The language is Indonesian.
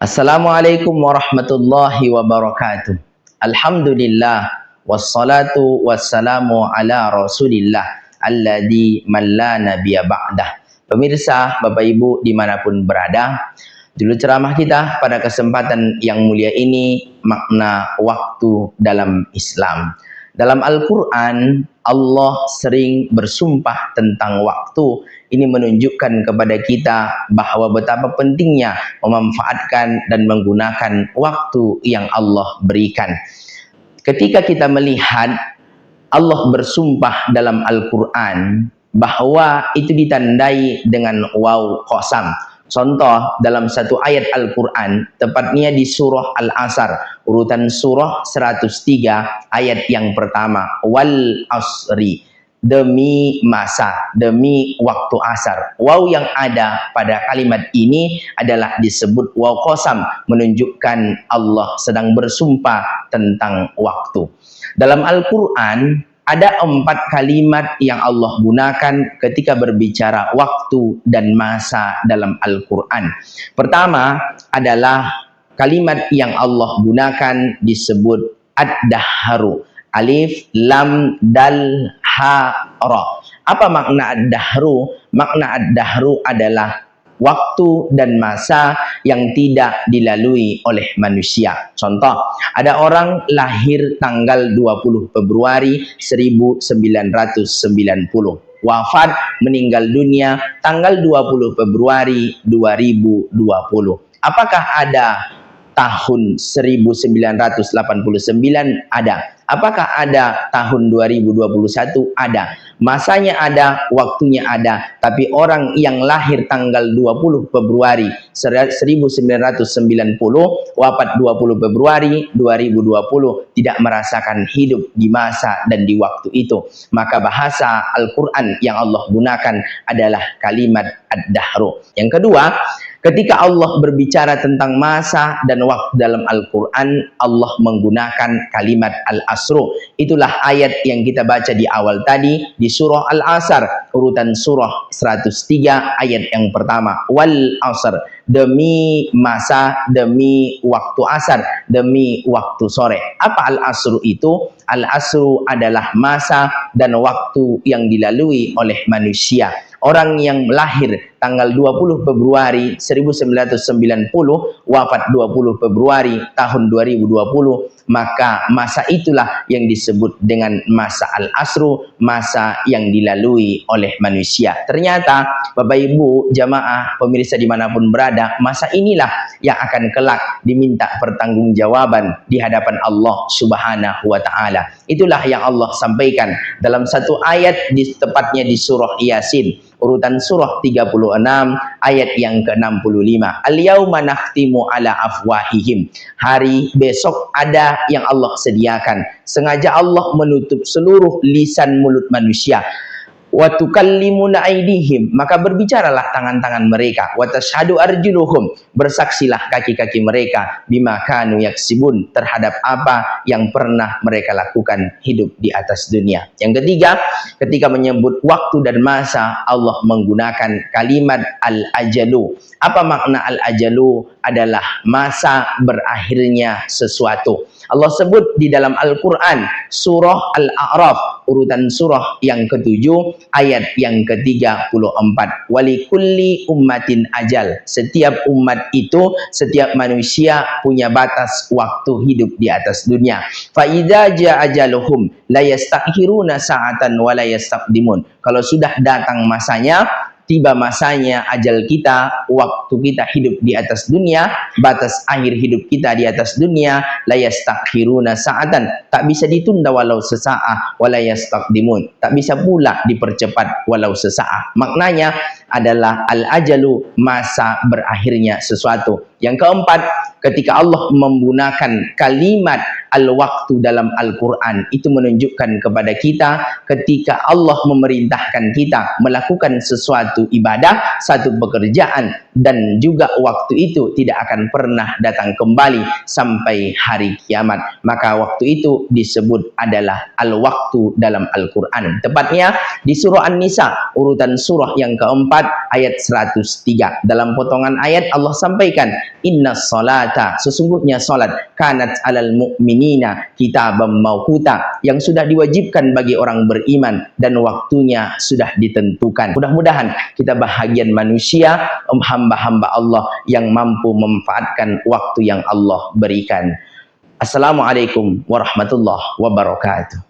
Assalamualaikum warahmatullahi wabarakatuh. Alhamdulillah wassalatu wassalamu ala Rasulillah alladzi man la nabiyya ba'dah. Pemirsa, Bapak Ibu dimanapun berada, dulu ceramah kita pada kesempatan yang mulia ini makna waktu dalam Islam. Dalam Al-Quran, Allah sering bersumpah tentang waktu. Ini menunjukkan kepada kita bahwa betapa pentingnya memanfaatkan dan menggunakan waktu yang Allah berikan. Ketika kita melihat Allah bersumpah dalam Al-Quran bahwa itu ditandai dengan waw qasam. Contoh dalam satu ayat Al-Quran, tepatnya di surah Al-Asr, urutan surah 103 ayat yang pertama, wal asri, demi masa, demi waktu asar. Waw yang ada pada kalimat ini adalah disebut waw qasam, menunjukkan Allah sedang bersumpah tentang waktu. Dalam Al-Quran ada 4 kalimat yang Allah gunakan ketika berbicara waktu dan masa dalam Al-Quran. Pertama adalah kalimat yang Allah gunakan disebut ad-dahru. Alif, lam, dal, ha, ra. Apa makna ad-dahru? Makna ad-dahru adalah waktu dan masa yang tidak dilalui oleh manusia. Contoh, ada orang lahir tanggal 20 Februari 1990. Wafat meninggal dunia tanggal 20 Februari 2020. Apakah ada tahun 1989? Ada. Apakah ada tahun 2021? Ada. Masanya ada, waktunya ada. Tapi orang yang lahir tanggal 20 Februari 1990, wafat 20 Februari 2020, tidak merasakan hidup di masa dan di waktu itu. Maka bahasa Al-Quran yang Allah gunakan adalah kalimat ad-dahru. Yang kedua, ketika Allah berbicara tentang masa dan waktu dalam Al-Quran, Allah menggunakan kalimat al-asru. Itulah ayat yang kita baca di awal tadi, di surah Al-Asr, urutan surah 103 ayat yang pertama. Wal asr, demi masa, demi waktu asar, demi waktu sore. Apa al-asru itu? Al-asru adalah masa dan waktu yang dilalui oleh manusia. Orang yang lahir tanggal 20 Februari 1990, wafat 20 Februari tahun 2020, maka masa itulah yang disebut dengan masa al-asru, masa yang dilalui oleh manusia. Ternyata Bapak Ibu jamaah pemirsa dimanapun berada, masa inilah yang akan kelak diminta pertanggungjawaban di hadapan Allah Subhanahu wa Ta'ala. Itulah yang Allah sampaikan dalam satu ayat, tepatnya di surah Yasin, urutan surah 36 ayat yang ke-65. Al-yauma nakhtimu ala afwahihim. Hari besok ada yang Allah sediakan. Sengaja Allah menutup seluruh lisan mulut manusia. Wa tukallimuna aydihim, maka berbicaralah tangan-tangan mereka. Wa tashhadu arjuluhum, bersaksilah kaki-kaki mereka bima kanu yaksibun, terhadap apa yang pernah mereka lakukan hidup di atas dunia. Yang ketiga, ketika menyebut waktu dan masa, Allah menggunakan kalimat al-ajalu. Apa makna al-ajalu? Adalah masa berakhirnya sesuatu. Allah sebut di dalam Al-Quran surah Al-A'raf, urutan surah yang ke-7 ayat yang ke-34. Walikulli ummatin ajal. Setiap umat itu, setiap manusia punya batas waktu hidup di atas dunia. Fa idza jaa ajaluhum la yastakhiruna sa'atan wa la yastaqdimun. Kalau sudah datang masanya, tiba masanya ajal kita, waktu kita hidup di atas dunia, batas akhir hidup kita di atas dunia, la yastakhiruna sa'atan, tak bisa ditunda walau sesaat, wa la yastaqdimun, tak bisa pula dipercepat walau sesaat. Maknanya adalah al-ajalu, masa berakhirnya sesuatu. Yang keempat, ketika Allah menggunakan kalimat al-waktu dalam Al-Quran, itu menunjukkan kepada kita ketika Allah memerintahkan kita melakukan sesuatu ibadah, satu pekerjaan, dan juga waktu itu tidak akan pernah datang kembali sampai hari kiamat. Maka waktu itu disebut adalah al-waktu dalam Al-Quran. Tepatnya di surah An-Nisa, urutan surah yang keempat, ayat 103. Dalam potongan ayat Allah sampaikan, inna salata, sesungguhnya salat, kanat alal mu'minina kitabam mauquta, yang sudah diwajibkan bagi orang beriman dan waktunya sudah ditentukan. Mudah-mudahan kita bahagian manusia, hamba-hamba Allah yang mampu memanfaatkan waktu yang Allah berikan. Assalamualaikum warahmatullahi wabarakatuh.